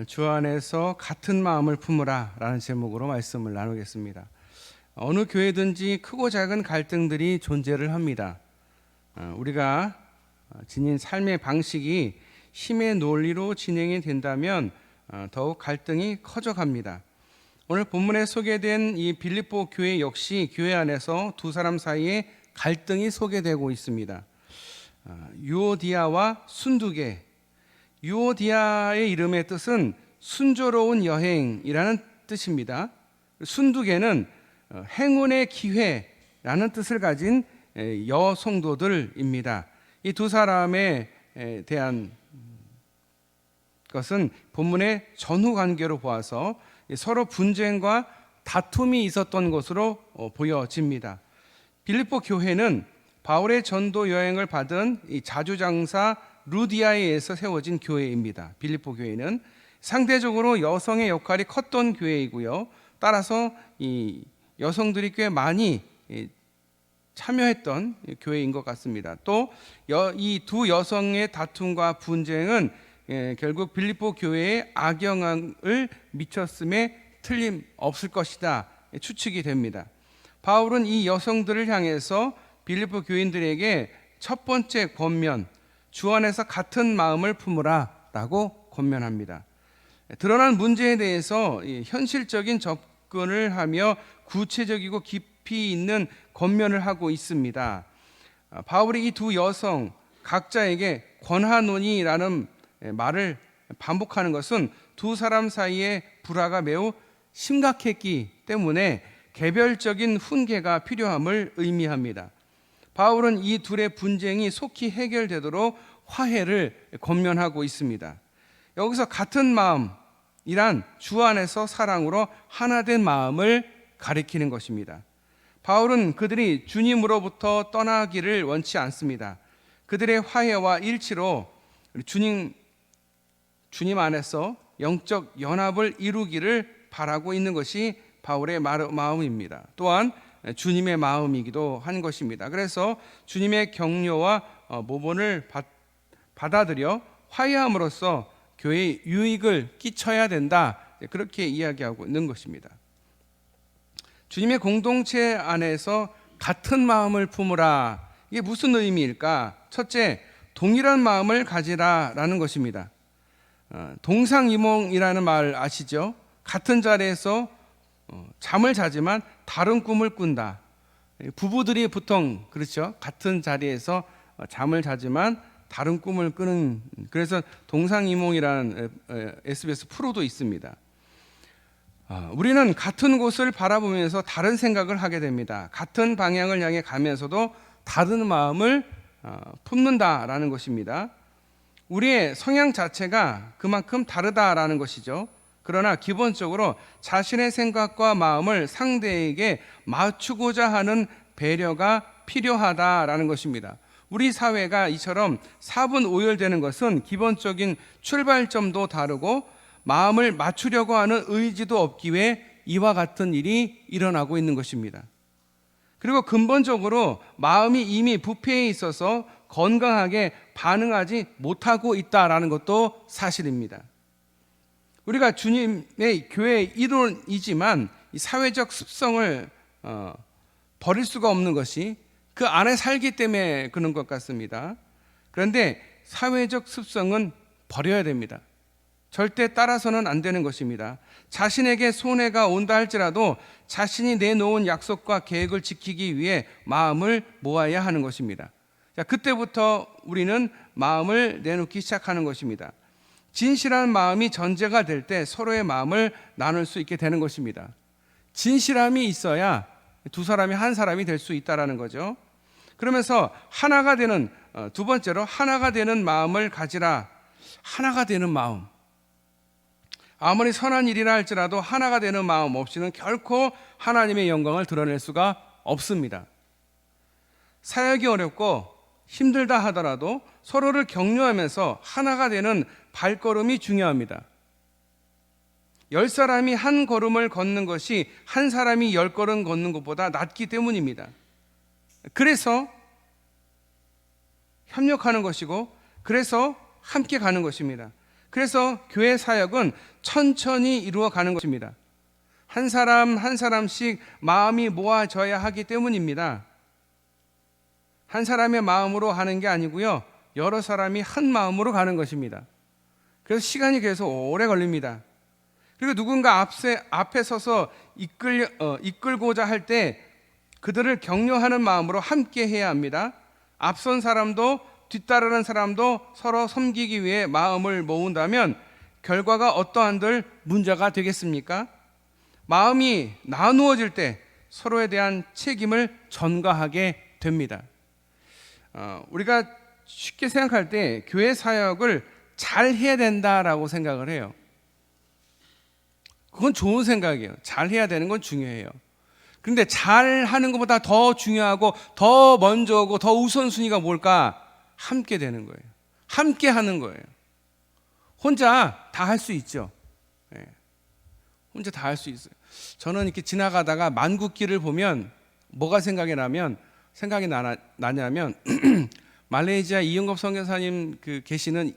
주 안에서 같은 마음을 품으라 라는 제목으로 말씀을 나누겠습니다. 어느 교회든지 크고 작은 갈등들이 존재를 합니다. 우리가 지닌 삶의 방식이 힘의 논리로 진행이 된다면 더욱 갈등이 커져갑니다. 오늘 본문에 소개된 이 빌립보 교회 역시 교회 안에서 두 사람 사이에 갈등이 소개되고 있습니다. 유오디아와 순두계. 유오디아의 이름의 뜻은 순조로운 여행이라는 뜻입니다. 순두계는 행운의 기회라는 뜻을 가진 여성도들입니다. 이 두 사람에 대한 것은 본문의 전후 관계로 보아서 서로 분쟁과 다툼이 있었던 것으로 보여집니다. 빌립보 교회는 바울의 전도 여행을 받은 이 자주장사 루디아에 의해서 세워진 교회입니다. 빌립보 교회는 상대적으로 여성의 역할이 컸던 교회이고요. 따라서 이 여성들이 꽤 많이 참여했던 교회인 것 같습니다. 또 이 두 여성의 다툼과 분쟁은 결국 빌립보 교회에 악영향을 미쳤음에 틀림없을 것이다 추측이 됩니다. 바울은 이 여성들을 향해서 빌립보 교인들에게 첫 번째 권면, 주 안에서 같은 마음을 품으라 라고 권면합니다. 드러난 문제에 대해서 현실적인 접근을 하며 구체적이고 깊이 있는 권면을 하고 있습니다. 바울이 이 두 여성 각자에게 권하노니라는 말을 반복하는 것은 두 사람 사이의 불화가 매우 심각했기 때문에 개별적인 훈계가 필요함을 의미합니다. 바울은 이 둘의 분쟁이 속히 해결되도록 화해를 권면하고 있습니다. 여기서 같은 마음이란 주 안에서 사랑으로 하나된 마음을 가리키는 것입니다. 바울은 그들이 주님으로부터 떠나기를 원치 않습니다. 그들의 화해와 일치로 주님 안에서 영적 연합을 이루기를 바라고 있는 것이 바울의 마음입니다. 또한 주님의 마음이기도 한 것입니다. 그래서 주님의 격려와 모본을 받아들여 화해함으로써 교회에 유익을 끼쳐야 된다, 그렇게 이야기하고 있는 것입니다. 주님의 공동체 안에서 같은 마음을 품으라, 이게 무슨 의미일까? 첫째, 동일한 마음을 가지라라는 것입니다. 동상이몽이라는 말 아시죠? 같은 자리에서 잠을 자지만 다른 꿈을 꾼다. 부부들이 보통 그렇죠. 같은 자리에서 잠을 자지만 다른 꿈을 꾸는, 그래서 동상이몽이라는 SBS 프로도 있습니다. 우리는 같은 곳을 바라보면서 다른 생각을 하게 됩니다. 같은 방향을 향해 가면서도 다른 마음을 품는다라는 것입니다. 우리의 성향 자체가 그만큼 다르다라는 것이죠. 그러나 기본적으로 자신의 생각과 마음을 상대에게 맞추고자 하는 배려가 필요하다라는 것입니다. 우리 사회가 이처럼 사분오열되는 것은 기본적인 출발점도 다르고 마음을 맞추려고 하는 의지도 없기에 이와 같은 일이 일어나고 있는 것입니다. 그리고 근본적으로 마음이 이미 부패해 있어서 건강하게 반응하지 못하고 있다라는 것도 사실입니다. 우리가 주님의 교회의 일원이지만 이 사회적 습성을 버릴 수가 없는 것이 그 안에 살기 때문에 그런 것 같습니다. 그런데 사회적 습성은 버려야 됩니다. 절대 따라서는 안 되는 것입니다. 자신에게 손해가 온다 할지라도 자신이 내놓은 약속과 계획을 지키기 위해 마음을 모아야 하는 것입니다. 자, 그때부터 우리는 마음을 내놓기 시작하는 것입니다. 진실한 마음이 전제가 될 때 서로의 마음을 나눌 수 있게 되는 것입니다. 진실함이 있어야 두 사람이 한 사람이 될 수 있다는 거죠. 그러면서 하나가 되는, 두 번째로 하나가 되는 마음을 가지라. 하나가 되는 마음. 아무리 선한 일이라 할지라도 하나가 되는 마음 없이는 결코 하나님의 영광을 드러낼 수가 없습니다. 사역이 어렵고 힘들다 하더라도 서로를 격려하면서 하나가 되는 발걸음이 중요합니다. 10사람이 한 걸음을 걷는 것이 한 사람이 10걸음 걷는 것보다 낫기 때문입니다. 그래서 협력하는 것이고, 그래서 함께 가는 것입니다. 그래서 교회 사역은 천천히 이루어가는 것입니다. 한 사람 한 사람씩 마음이 모아져야 하기 때문입니다. 한 사람의 마음으로 하는 게 아니고요, 여러 사람이 한 마음으로 가는 것입니다. 그래서 시간이 계속 오래 걸립니다. 그리고 누군가 앞에 서서 이끌고자 할 때 그들을 격려하는 마음으로 함께 해야 합니다. 앞선 사람도 뒤따르는 사람도 서로 섬기기 위해 마음을 모은다면 결과가 어떠한들 문제가 되겠습니까? 마음이 나누어질 때 서로에 대한 책임을 전가하게 됩니다. 우리가 쉽게 생각할 때 교회 사역을 잘 해야 된다라고 생각을 해요. 그건 좋은 생각이에요. 잘 해야 되는 건 중요해요. 그런데 잘 하는 것보다 더 중요하고 더 먼저고 더 우선순위가 뭘까? 함께 되는 거예요. 함께 하는 거예요. 혼자 다 할 수 있죠. 네. 혼자 다 할 수 있어요. 저는 이렇게 지나가다가 만국길을 보면 뭐가 생각이 나냐면 말레이시아 이영겁 선교사님 계시는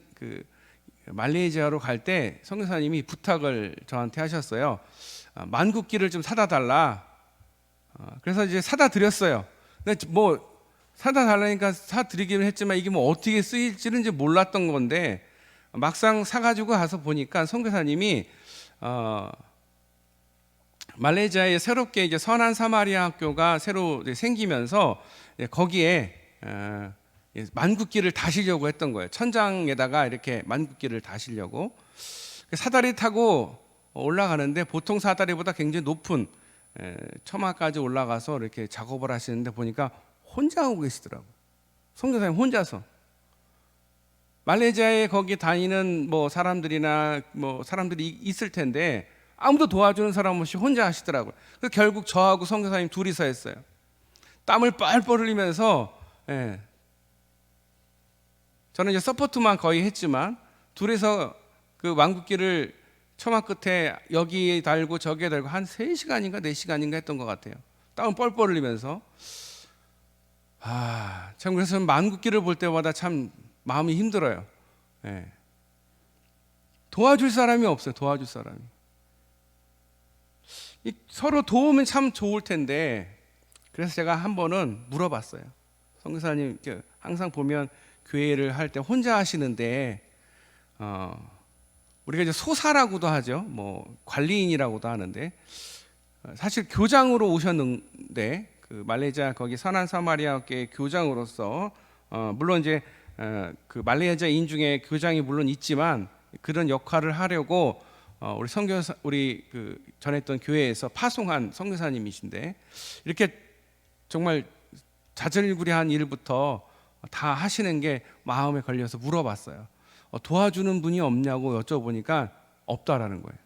말레이시아로 갈 때 선교사님이 부탁을 저한테 하셨어요. 만국길을 좀 사다 달라. 그래서 이제 사다 드렸어요. 근데 뭐 사다 달라니까 사 드리기는 했지만 이게 뭐 어떻게 쓰일지는 이제 몰랐던 건데 막상 사가지고 가서 보니까 선교사님이 말레이시아에 새롭게 이제 선한 사마리아 학교가 새로 생기면서 거기에 만국길을 다시려고 했던 거예요. 천장에다가 이렇게 만국길을 다시려고 사다리 타고 올라가는데 보통 사다리보다 굉장히 높은 처마까지 올라가서 이렇게 작업을 하시는데 보니까 혼자 하고 계시더라고요. 선교사님 혼자서. 말레이시아에 거기 다니는 뭐 사람들이나 뭐 사람들이 있을 텐데 아무도 도와주는 사람 없이 혼자 하시더라고요. 그래서 결국 저하고 선교사님 둘이서 했어요. 땀을 뻘뻘 흘리면서 저는 이제 서포트만 거의 했지만 둘이서 그 왕국길을 처마 끝에 여기에 달고 저기에 달고 한 3시간인가 4시간인가 했던 것 같아요. 땀을 뻘뻘 흘리면서. 참 그래서 만국길을 볼 때마다 참 마음이 힘들어요. 도와줄 사람이 없어요. 도와줄 사람이. 서로 도우면 참 좋을 텐데 그래서 제가 한 번은 물어봤어요. 선교사님 항상 보면 교회를 할 때 혼자 하시는데 우리가 이제 소사라고도 하죠. 뭐 관리인이라고도 하는데 사실 교장으로 오셨는데 그 말레이시아 거기 선한 사마리아 교회 교장으로서 물론 이제 그 말레이시아인 중에 교장이 물론 있지만 그런 역할을 하려고 우리 선교사 우리 그 전했던 교회에서 파송한 선교사님이신데 이렇게 정말 자질구레한 일부터 다 하시는 게 마음에 걸려서 물어봤어요. 도와주는 분이 없냐고 여쭤보니까 없다라는 거예요.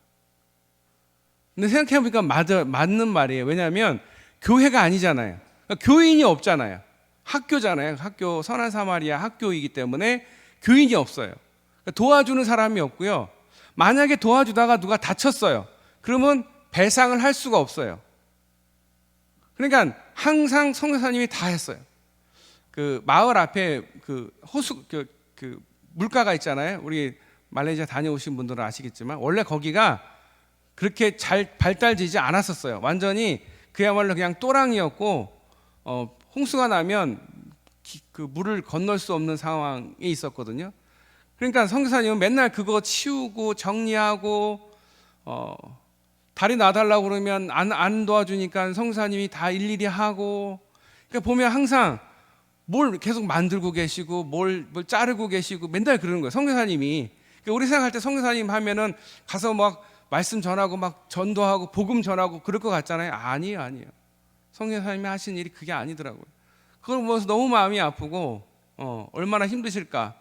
근데 생각해보니까 맞는 말이에요. 왜냐하면 교회가 아니잖아요. 그러니까 교인이 없잖아요. 학교잖아요. 학교 선한 사마리아 학교이기 때문에 교인이 없어요. 그러니까 도와주는 사람이 없고요. 만약에 도와주다가 누가 다쳤어요. 그러면 배상을 할 수가 없어요. 그러니까 항상 선교사님이 다 했어요. 그 마을 앞에 그 호수 그 물가가 있잖아요. 우리 말레이시아 다녀오신 분들은 아시겠지만 원래 거기가 그렇게 잘 발달되지 않았었어요. 완전히 그야말로 그냥 또랑이었고 홍수가 나면 그 물을 건널 수 없는 상황에 있었거든요. 그러니까 선교사님은 맨날 그거 치우고 정리하고 다리 놔달라고 그러면 안 도와주니까 선교사님이 다 일일이 하고 그러니까 보면 항상 뭘 계속 만들고 계시고 뭘 자르고 계시고 맨날 그러는 거예요. 선교사님이. 그러니까 우리 생각할 때 선교사님 하면은 가서 막 말씀 전하고 막 전도하고 복음 전하고 그럴 것 같잖아요. 아니에요. 선교사님이 하신 일이 그게 아니더라고요. 그걸 보면서 너무 마음이 아프고 얼마나 힘드실까.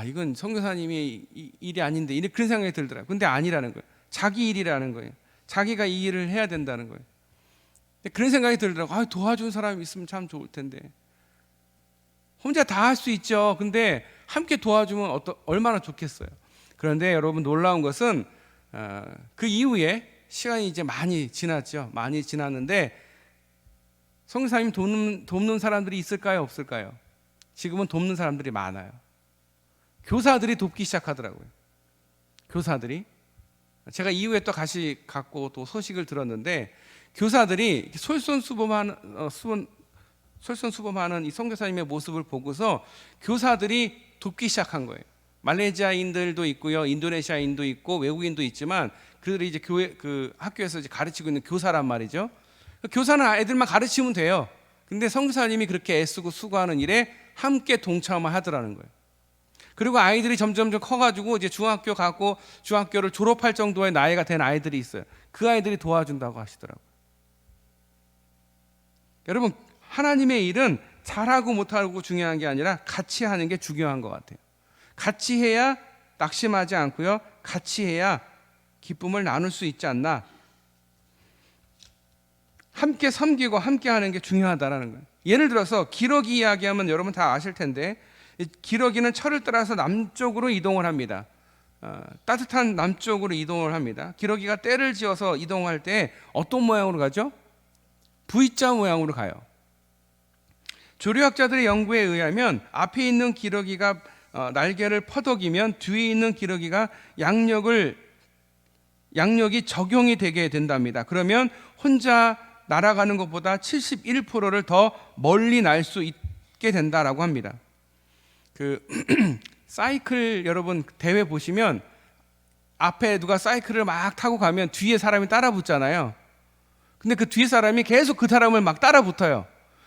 이건 선교사님의 일이 아닌데 그런 생각이 들더라고요. 근데 아니라는 거예요. 자기 일이라는 거예요. 자기가 이 일을 해야 된다는 거예요. 그런 생각이 들더라고요. 도와준 사람이 있으면 참 좋을 텐데. 혼자 다 할 수 있죠. 근데 함께 도와주면 얼마나 좋겠어요. 그런데 여러분 놀라운 것은 그 이후에 시간이 이제 많이 지났죠. 많이 지났는데 선교사님 돕는 사람들이 있을까요? 없을까요? 지금은 돕는 사람들이 많아요. 교사들이 돕기 시작하더라고요. 교사들이. 제가 이후에 또 다시 갖고 또 소식을 들었는데, 교사들이 솔선수범하는 이 선교사님의 모습을 보고서 교사들이 돕기 시작한 거예요. 말레이시아인들도 있고요, 인도네시아인도 있고 외국인도 있지만 그들이 이제 학교에서 이제 가르치고 있는 교사란 말이죠. 교사는 애들만 가르치면 돼요. 근데 선교사님이 그렇게 애쓰고 수고하는 일에 함께 동참을 하더라는 거예요. 그리고 아이들이 점점 커가지고 이제 중학교 가고 중학교를 졸업할 정도의 나이가 된 아이들이 있어요. 그 아이들이 도와준다고 하시더라고요. 여러분, 하나님의 일은 잘하고 못하고 중요한 게 아니라 같이 하는 게 중요한 것 같아요. 같이 해야 낙심하지 않고요, 같이 해야 기쁨을 나눌 수 있지 않나. 함께 섬기고 함께 하는 게 중요하다라는 거예요. 예를 들어서 기러기 이야기하면 여러분 다 아실 텐데, 기러기는 철을 따라서 남쪽으로 이동을 합니다. 따뜻한 남쪽으로 이동을 합니다. 기러기가 떼를 지어서 이동할 때 어떤 모양으로 가죠? V자 모양으로 가요. 조류학자들의 연구에 의하면 앞에 있는 기러기가 날개를 퍼덕이면 뒤에 있는 기러기가 양력이 적용이 되게 된답니다. 그러면 혼자 날아가는 것보다 71%를 더 멀리 날 수 있게 된다라고 합니다. 사이클 여러분 대회 보시면 앞에 누가 사이클을 막 타고 가면 뒤에 사람이 따라 붙잖아요. 근데 그 뒤에 사람이 계속 그 사람을 막 따라 붙어요.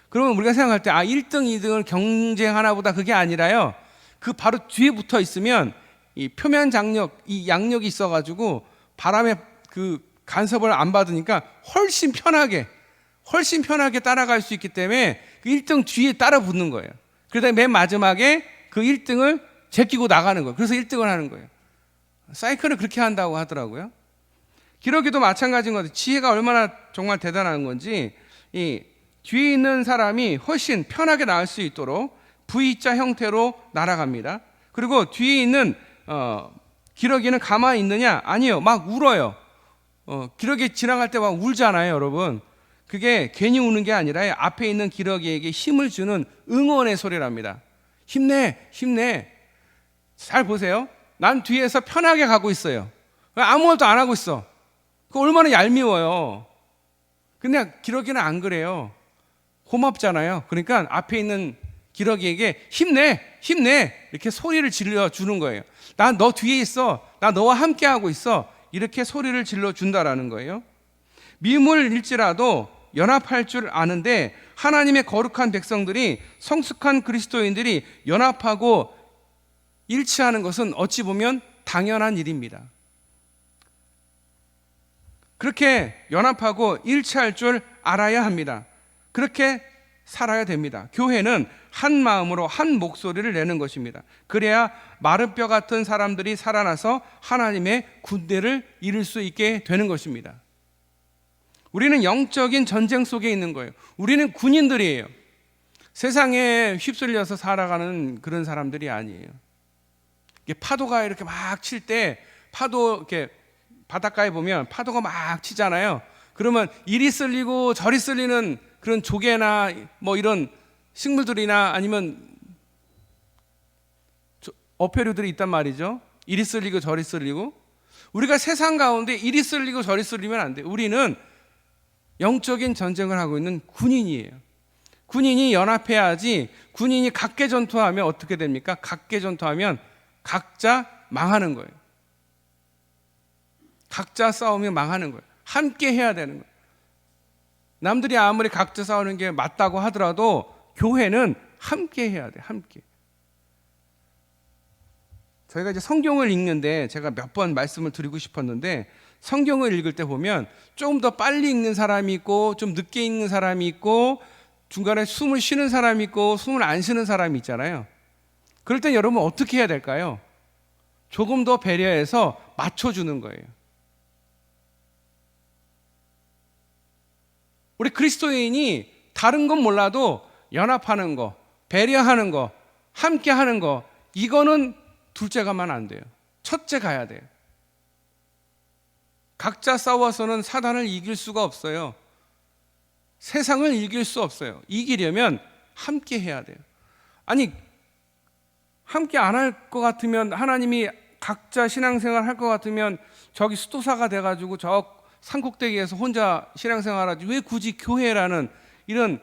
그러면 우리가 생각할 때 1등, 2등을 경쟁하나 보다, 그게 아니라요. 그 바로 뒤에 붙어 있으면 이 표면 장력, 이 양력이 있어가지고 바람에 그 간섭을 안 받으니까 훨씬 편하게 따라갈 수 있기 때문에 그 1등 뒤에 따라 붙는 거예요. 그러다 맨 마지막에 그 1등을 제끼고 나가는 거예요. 그래서 1등을 하는 거예요. 사이클을 그렇게 한다고 하더라고요. 기러기도 마찬가지인 것 같아요. 지혜가 얼마나 정말 대단한 건지, 이 뒤에 있는 사람이 훨씬 편하게 나갈 수 있도록 V자 형태로 날아갑니다. 그리고 뒤에 있는 기러기는 가만히 있느냐? 아니요, 막 울어요. 기러기 지나갈 때 막 울잖아요, 여러분. 그게 괜히 우는 게 아니라 앞에 있는 기러기에게 힘을 주는 응원의 소리랍니다. 힘내, 힘내. 잘 보세요. 난 뒤에서 편하게 가고 있어요. 아무것도 안 하고 있어. 그 얼마나 얄미워요. 근데 기러기는 안 그래요. 고맙잖아요. 그러니까 앞에 있는 기러기에게 힘내, 힘내, 이렇게 소리를 질러 주는 거예요. 난 너 뒤에 있어. 나 너와 함께 하고 있어. 이렇게 소리를 질러 준다라는 거예요. 미물일지라도 연합할 줄 아는데, 하나님의 거룩한 백성들이, 성숙한 그리스도인들이 연합하고 일치하는 것은 어찌 보면 당연한 일입니다. 그렇게 연합하고 일치할 줄 알아야 합니다. 그렇게 살아야 됩니다. 교회는 한 마음으로 한 목소리를 내는 것입니다. 그래야 마른 뼈 같은 사람들이 살아나서 하나님의 군대를 이룰 수 있게 되는 것입니다. 우리는 영적인 전쟁 속에 있는 거예요. 우리는 군인들이에요. 세상에 휩쓸려서 살아가는 그런 사람들이 아니에요. 파도가 이렇게 막 칠 때, 파도 이렇게 바닷가에 보면 파도가 막 치잖아요. 그러면 이리 쓸리고 저리 쓸리는 그런 조개나 뭐 이런 식물들이나 아니면 어패류들이 있단 말이죠. 이리 쓸리고 저리 쓸리고. 우리가 세상 가운데 이리 쓸리고 저리 쓸리면 안 돼요. 우리는 영적인 전쟁을 하고 있는 군인이에요. 군인이 연합해야지. 군인이 각계 전투하면 어떻게 됩니까? 각계 전투하면 각자 망하는 거예요. 각자 싸우면 망하는 거예요. 함께 해야 되는 거예요. 남들이 아무리 각자 싸우는 게 맞다고 하더라도 교회는 함께 해야 돼요. 함께. 저희가 이제 성경을 읽는데 제가 몇 번 말씀을 드리고 싶었는데, 성경을 읽을 때 보면 조금 더 빨리 읽는 사람이 있고 좀 늦게 읽는 사람이 있고 중간에 숨을 쉬는 사람이 있고 숨을 안 쉬는 사람이 있잖아요. 그럴 땐 여러분 어떻게 해야 될까요? 조금 더 배려해서 맞춰주는 거예요. 우리 그리스도인이 다른 건 몰라도 연합하는 거, 배려하는 거, 함께 하는 거, 이거는 둘째 가면 안 돼요. 첫째 가야 돼요. 각자 싸워서는 사단을 이길 수가 없어요. 세상을 이길 수 없어요. 이기려면 함께 해야 돼요. 아니, 함께 안 할 것 같으면 하나님이 각자 신앙생활 할 것 같으면 저기 수도사가 돼가지고 저 산꼭대기에서 혼자 신앙생활하지 왜 굳이 교회라는 이런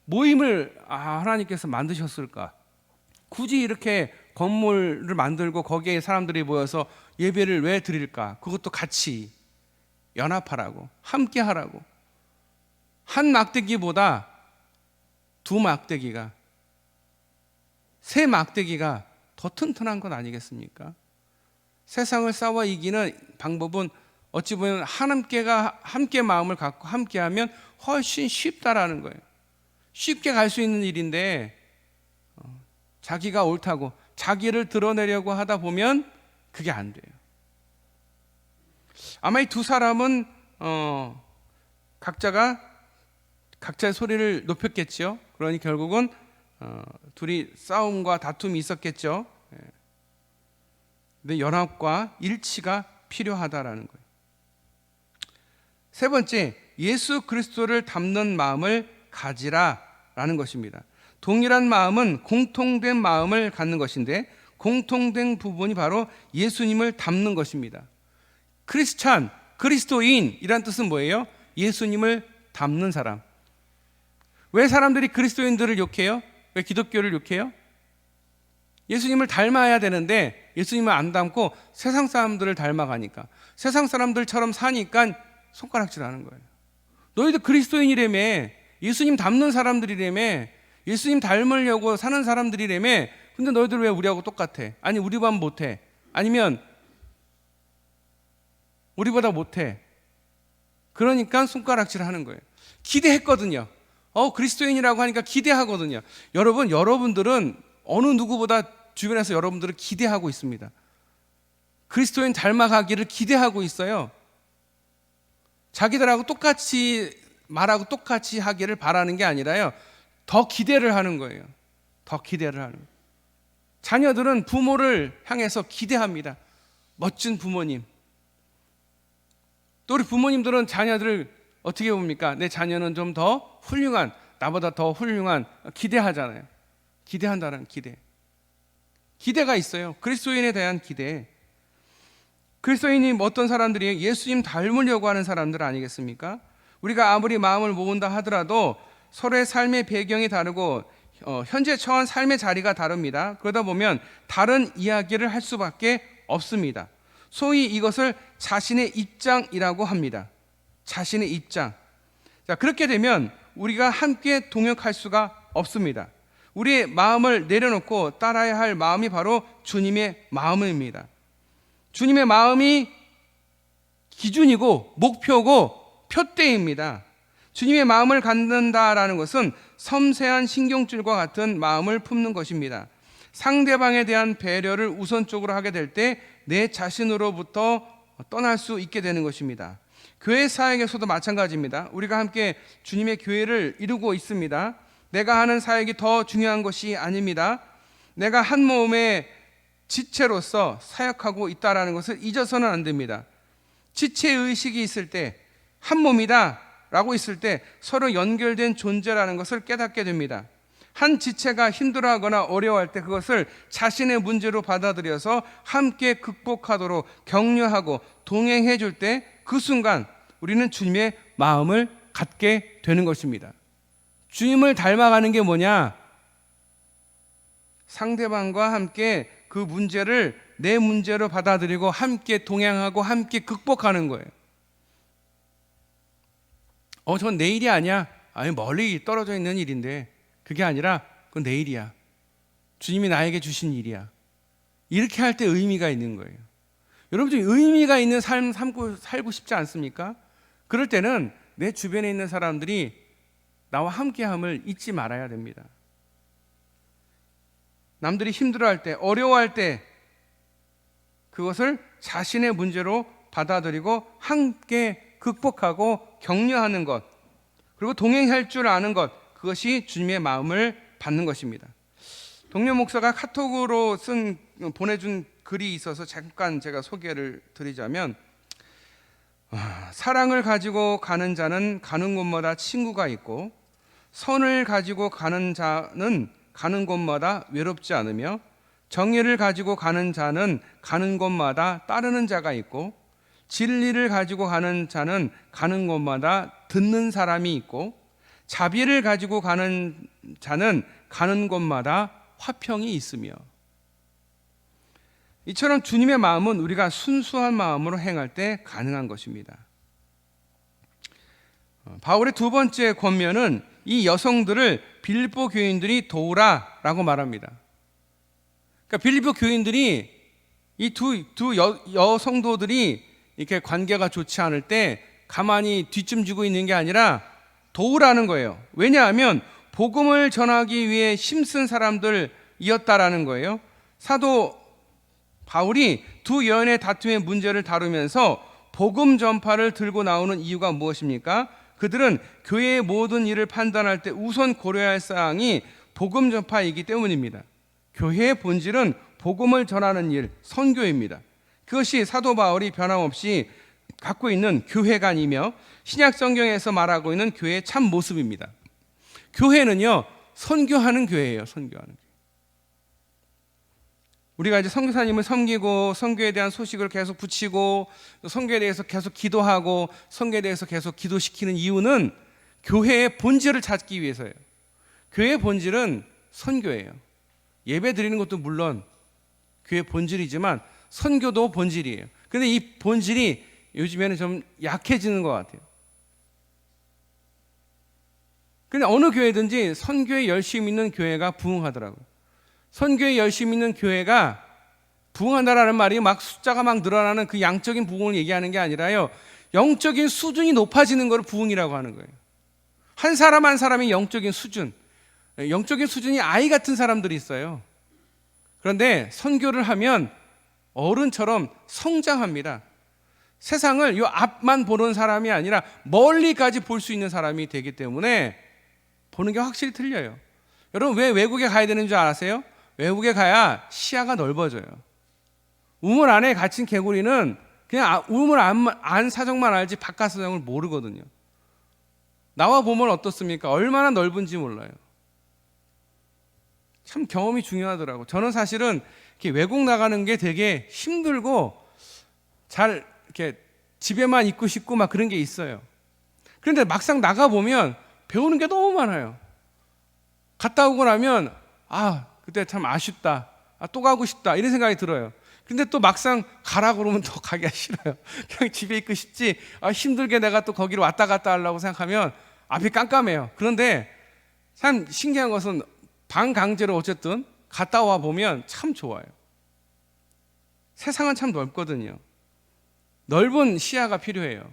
모임을 하나님께서 만드셨을까? 굳이 이렇게 건물을 만들고 거기에 사람들이 모여서 예배를 왜 드릴까? 그것도 같이 연합하라고, 함께 하라고. 한 막대기보다 두 막대기가, 세 막대기가 더 튼튼한 것 아니겠습니까? 세상을 싸워 이기는 방법은 어찌 보면 함께 마음을 갖고 함께하면 훨씬 쉽다라는 거예요. 쉽게 갈 수 있는 일인데 자기가 옳다고 자기를 드러내려고 하다 보면 그게 안 돼요. 아마 이 두 사람은 각자의 소리를 높였겠죠. 그러니 결국은 둘이 싸움과 다툼이 있었겠죠. 근데 연합과 일치가 필요하다라는 거예요. 세 번째, 예수 그리스도를 닮는 마음을 가지라라는 것입니다. 동일한 마음은 공통된 마음을 갖는 것인데 공통된 부분이 바로 예수님을 닮는 것입니다. 크리스찬, 그리스도인이란 뜻은 뭐예요? 예수님을 닮는 사람. 왜 사람들이 그리스도인들을 욕해요? 왜 기독교를 욕해요? 예수님을 닮아야 되는데 예수님을 안 닮고 세상 사람들을 닮아가니까, 세상 사람들처럼 사니까 손가락질하는 거예요. 너희들 그리스도인이라며, 예수님 닮는 사람들이라며, 예수님 닮으려고 사는 사람들이라며, 근데 너희들 왜 우리하고 똑같아? 아니 우리만 못해, 아니면 우리보다 못해. 그러니까 손가락질하는 거예요. 기대했거든요. 그리스도인이라고 하니까 기대하거든요. 여러분들은 어느 누구보다 주변에서 여러분들을 기대하고 있습니다. 그리스도인 닮아가기를 기대하고 있어요. 자기들하고 똑같이 말하고 똑같이 하기를 바라는 게 아니라요, 더 기대를 하는 거예요. 더 기대를 하는 거예요. 자녀들은 부모를 향해서 기대합니다. 멋진 부모님. 또 우리 부모님들은 자녀들을 어떻게 봅니까? 내 자녀는 좀 더 훌륭한, 나보다 더 훌륭한, 기대하잖아요. 기대한다는 기대. 기대가 있어요. 그리스도인에 대한 기대. 그리스도인이 어떤 사람들이 예수님 닮으려고 하는 사람들 아니겠습니까? 우리가 아무리 마음을 모은다 하더라도 서로의 삶의 배경이 다르고 현재 처한 삶의 자리가 다릅니다. 그러다 보면 다른 이야기를 할 수밖에 없습니다. 소위 이것을 자신의 입장이라고 합니다. 자신의 입장. 자, 그렇게 되면 우리가 함께 동역할 수가 없습니다. 우리의 마음을 내려놓고 따라야 할 마음이 바로 주님의 마음입니다. 주님의 마음이 기준이고 목표고 표대입니다. 주님의 마음을 갖는다라는 것은 섬세한 신경줄과 같은 마음을 품는 것입니다. 상대방에 대한 배려를 우선적으로 하게 될 때 내 자신으로부터 떠날 수 있게 되는 것입니다. 교회 사역에서도 마찬가지입니다. 우리가 함께 주님의 교회를 이루고 있습니다. 내가 하는 사역이 더 중요한 것이 아닙니다. 내가 한 몸의 지체로서 사역하고 있다는 것을 잊어서는 안 됩니다. 지체의식이 있을 때, 한 몸이다 라고 있을 때 서로 연결된 존재라는 것을 깨닫게 됩니다. 한 지체가 힘들어하거나 어려워할 때 그것을 자신의 문제로 받아들여서 함께 극복하도록 격려하고 동행해 줄 때 그 순간 우리는 주님의 마음을 갖게 되는 것입니다. 주님을 닮아가는 게 뭐냐? 상대방과 함께 그 문제를 내 문제로 받아들이고 함께 동행하고 함께 극복하는 거예요. 전 내 일이 아니야. 아니, 멀리 떨어져 있는 일인데. 그게 아니라 그건 내 일이야. 주님이 나에게 주신 일이야. 이렇게 할 때 의미가 있는 거예요. 여러분, 의미가 있는 삶 살고 싶지 않습니까? 그럴 때는 내 주변에 있는 사람들이 나와 함께함을 잊지 말아야 됩니다. 남들이 힘들어할 때, 어려워할 때 그것을 자신의 문제로 받아들이고 함께 극복하고 격려하는 것, 그리고 동행할 줄 아는 것, 그것이 주님의 마음을 받는 것입니다. 동료 목사가 카톡으로 보내준 글이 있어서 잠깐 제가 소개를 드리자면, 사랑을 가지고 가는 자는 가는 곳마다 친구가 있고 선을 가지고 가는 자는 가는 곳마다 외롭지 않으며 정의를 가지고 가는 자는 가는 곳마다 따르는 자가 있고, 진리를 가지고 가는 자는 가는 곳마다 듣는 사람이 있고, 자비를 가지고 가는 자는 가는 곳마다 화평이 있으며. 이처럼 주님의 마음은 우리가 순수한 마음으로 행할 때 가능한 것입니다. 바울의 두 번째 권면은 이 여성들을 빌립보 교인들이 도우라라고 말합니다. 그러니까 빌립보 교인들이 이 두 여성도들이 이렇게 관계가 좋지 않을 때 가만히 뒷짐지고 있는 게 아니라 도우라는 거예요. 왜냐하면 복음을 전하기 위해 힘쓴 사람들이었다라는 거예요. 사도 바울이 두 여인의 다툼의 문제를 다루면서 복음 전파를 들고 나오는 이유가 무엇입니까? 그들은 교회의 모든 일을 판단할 때 우선 고려할 사항이 복음 전파이기 때문입니다. 교회의 본질은 복음을 전하는 일, 선교입니다. 그것이 사도 바울이 변함없이 갖고 있는 교회관이며 신약 성경에서 말하고 있는 교회의 참 모습입니다. 교회는요, 선교하는 교회예요. 선교하는 교회. 우리가 이제 선교사님을 섬기고 선교에 대한 소식을 계속 붙이고 선교에 대해서 계속 기도하고 선교에 대해서 계속 기도시키는 이유는 교회의 본질을 찾기 위해서예요. 교회의 본질은 선교예요. 예배 드리는 것도 물론 교회의 본질이지만 선교도 본질이에요. 그런데 이 본질이 요즘에는 좀 약해지는 것 같아요. 근데 어느 교회든지 선교에 열심히 있는 교회가 부흥하더라고요. 선교에 열심히 있는 교회가 부흥한다라는 말이 막 숫자가 막 늘어나는 그 양적인 부흥을 얘기하는 게 아니라요, 영적인 수준이 높아지는 걸 부흥이라고 하는 거예요. 한 사람 한 사람이 영적인 수준이 아이 같은 사람들이 있어요. 그런데 선교를 하면 어른처럼 성장합니다. 세상을 요 앞만 보는 사람이 아니라 멀리까지 볼 수 있는 사람이 되기 때문에 보는 게 확실히 틀려요. 여러분, 왜 외국에 가야 되는 줄 아세요? 외국에 가야 시야가 넓어져요. 우물 안에 갇힌 개구리는 그냥 우물 안 사정만 알지 바깥 사정을 모르거든요. 나와 보면 어떻습니까? 얼마나 넓은지 몰라요. 참 경험이 중요하더라고요. 저는 사실은 이렇게 외국 나가는 게 되게 힘들고 잘 이렇게 집에만 있고 싶고 막 그런 게 있어요. 그런데 막상 나가 보면 배우는 게 너무 많아요. 갔다 오고 나면 그때 참 아쉽다, 또 가고 싶다 이런 생각이 들어요. 근데 또 막상 가라 그러면 더 가기가 싫어요. 그냥 집에 있고 싶지, 힘들게 내가 또 거기로 왔다 갔다 하려고 생각하면 앞이 깜깜해요. 그런데 참 신기한 것은 반강제로 어쨌든 갔다 와 보면 참 좋아요. 세상은 참 넓거든요. 넓은 시야가 필요해요.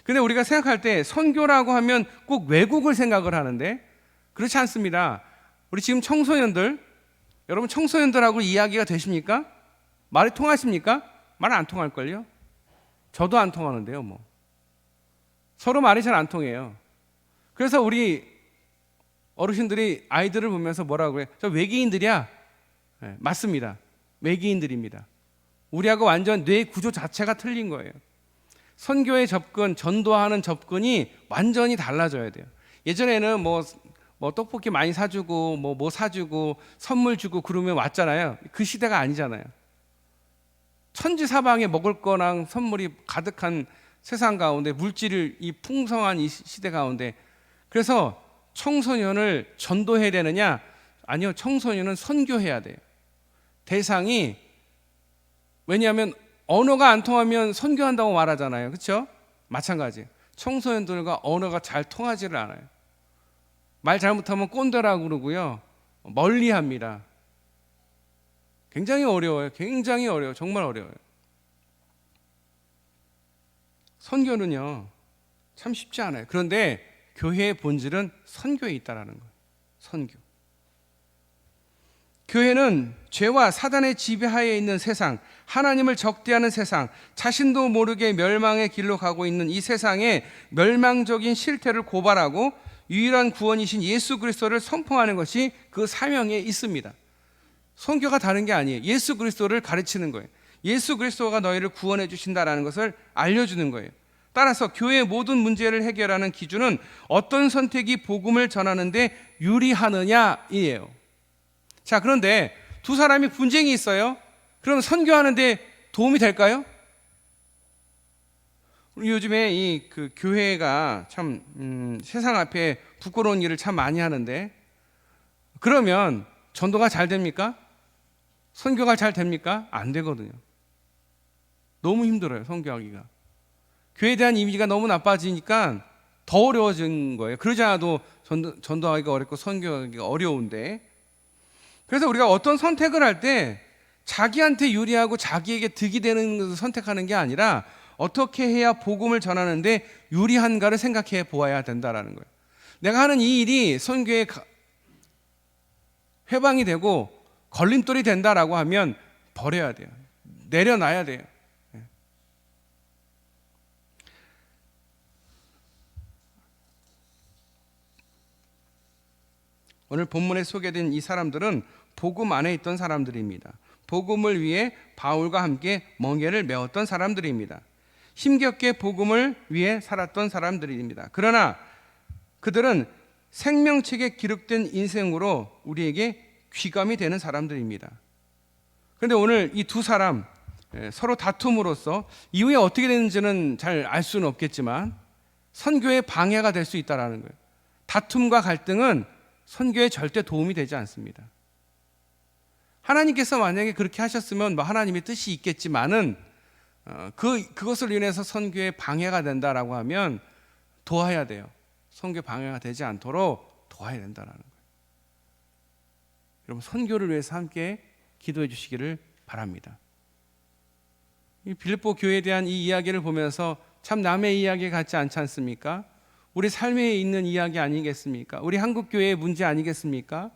근데 우리가 생각할 때 선교라고 하면 꼭 외국을 생각을 하는데 그렇지 않습니다. 우리 지금 청소년들, 여러분 청소년들하고 이야기가 되십니까? 말이 통하십니까? 말 안 통할걸요? 저도 안 통하는데요, 뭐. 서로 말이 잘 안 통해요. 그래서 우리 어르신들이 아이들을 보면서 뭐라고 해요? 저 외계인들이야. 네, 맞습니다. 외계인들입니다. 우리하고 완전 뇌 구조 자체가 틀린 거예요. 선교의 접근, 전도하는 접근이 완전히 달라져야 돼요. 예전에는 뭐 떡볶이 많이 사주고 뭐 사주고 선물 주고 그러면 왔잖아요. 그 시대가 아니잖아요. 천지사방에 먹을 거랑 선물이 가득한 세상 가운데, 물질이 풍성한 이 시대 가운데, 그래서 청소년을 전도해야 되느냐? 아니요, 청소년은 선교해야 돼요. 대상이, 왜냐하면 언어가 안 통하면 선교한다고 말하잖아요. 그렇죠? 마찬가지. 청소년들과 언어가 잘 통하지를 않아요. 말 잘못하면 꼰대라고 그러고요, 멀리합니다. 굉장히 어려워요. 굉장히 어려워요. 정말 어려워요. 선교는요 참 쉽지 않아요. 그런데 교회의 본질은 선교에 있다라는 거예요. 선교. 교회는 죄와 사단의 지배하에 있는 세상, 하나님을 적대하는 세상, 자신도 모르게 멸망의 길로 가고 있는 이 세상의 멸망적인 실태를 고발하고 유일한 구원이신 예수 그리스도를 선포하는 것이 그 사명에 있습니다. 선교가 다른 게 아니에요. 예수 그리스도를 가르치는 거예요. 예수 그리스도가 너희를 구원해 주신다라는 것을 알려주는 거예요. 따라서 교회의 모든 문제를 해결하는 기준은 어떤 선택이 복음을 전하는데 유리하느냐이에요. 자, 그런데 두 사람이 분쟁이 있어요. 그럼 선교하는데 도움이 될까요? 요즘에 이 교회가 참 세상 앞에 부끄러운 일을 참 많이 하는데, 그러면 전도가 잘 됩니까? 선교가 잘 됩니까? 안 되거든요. 너무 힘들어요, 선교하기가. 교회에 대한 이미지가 너무 나빠지니까 더 어려워진 거예요. 그러지 않아도 전도하기가 어렵고 선교하기가 어려운데, 그래서 우리가 어떤 선택을 할 때 자기한테 유리하고 자기에게 득이 되는 것을 선택하는 게 아니라 어떻게 해야 복음을 전하는데 유리한가를 생각해 보아야 된다라는 거예요. 내가 하는 이 일이 선교에 회방이 되고 걸림돌이 된다라고 하면 버려야 돼요. 내려놔야 돼요. 오늘 본문에 소개된 이 사람들은 복음 안에 있던 사람들입니다. 복음을 위해 바울과 함께 멍에를 메웠던 사람들입니다. 힘겹게 복음을 위해 살았던 사람들입니다. 그러나 그들은 생명책에 기록된 인생으로 우리에게 귀감이 되는 사람들입니다. 그런데 오늘 이 두 사람 서로 다툼으로써 이후에 어떻게 되는지는 잘 알 수는 없겠지만 선교에 방해가 될 수 있다는 거예요. 다툼과 갈등은 선교에 절대 도움이 되지 않습니다. 하나님께서 만약에 그렇게 하셨으면 뭐 하나님의 뜻이 있겠지만은 그것을 인해서 선교에 방해가 된다라고 하면 도와야 돼요. 선교 방해가 되지 않도록 도와야 된다라는 거예요. 여러분, 선교를 위해서 함께 기도해 주시기를 바랍니다. 이 빌립보 교회에 대한 이 이야기를 보면서 참 남의 이야기 같지 않지 않습니까? 우리 삶에 있는 이야기 아니겠습니까? 우리 한국 교회의 문제 아니겠습니까?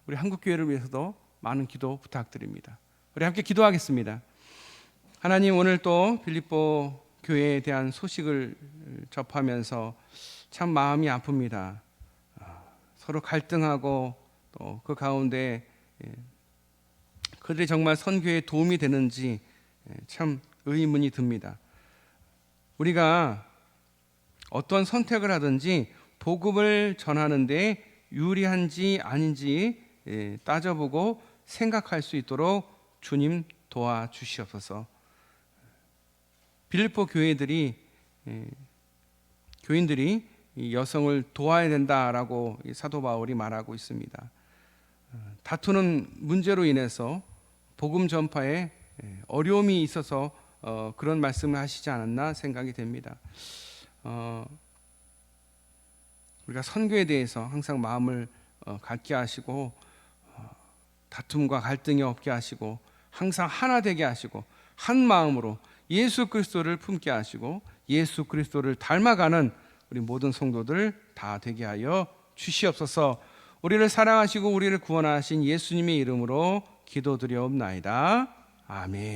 우리 한국 교회를 위해서도 많은 기도 부탁드립니다. 우리 함께 기도하겠습니다. 하나님, 오늘 또 빌립보 교회에 대한 소식을 접하면서 참 마음이 아픕니다. 서로 갈등하고 또 그 가운데 그들이 정말 선교에 도움이 되는지 참 의문이 듭니다. 우리가 어떤 선택을 하든지 복음을 전하는 데 유리한지 아닌지 따져보고 생각할 수 있도록 주님 도와주시옵소서. 빌립보 교인들이 이 여성을 도와야 된다라고 사도 바울이 말하고 있습니다. 다투는 문제로 인해서 복음 전파에 어려움이 있어서 그런 말씀을 하시지 않았나 생각이 됩니다. 우리가 선교에 대해서 항상 마음을 갖게 하시고 다툼과 갈등이 없게 하시고 항상 하나 되게 하시고 한 마음으로 예수 그리스도를 품게 하시고 예수 그리스도를 닮아가는 우리 모든 성도들 다 되게 하여 주시옵소서. 우리를 사랑하시고 우리를 구원하신 예수님의 이름으로 기도드리옵나이다. 아멘.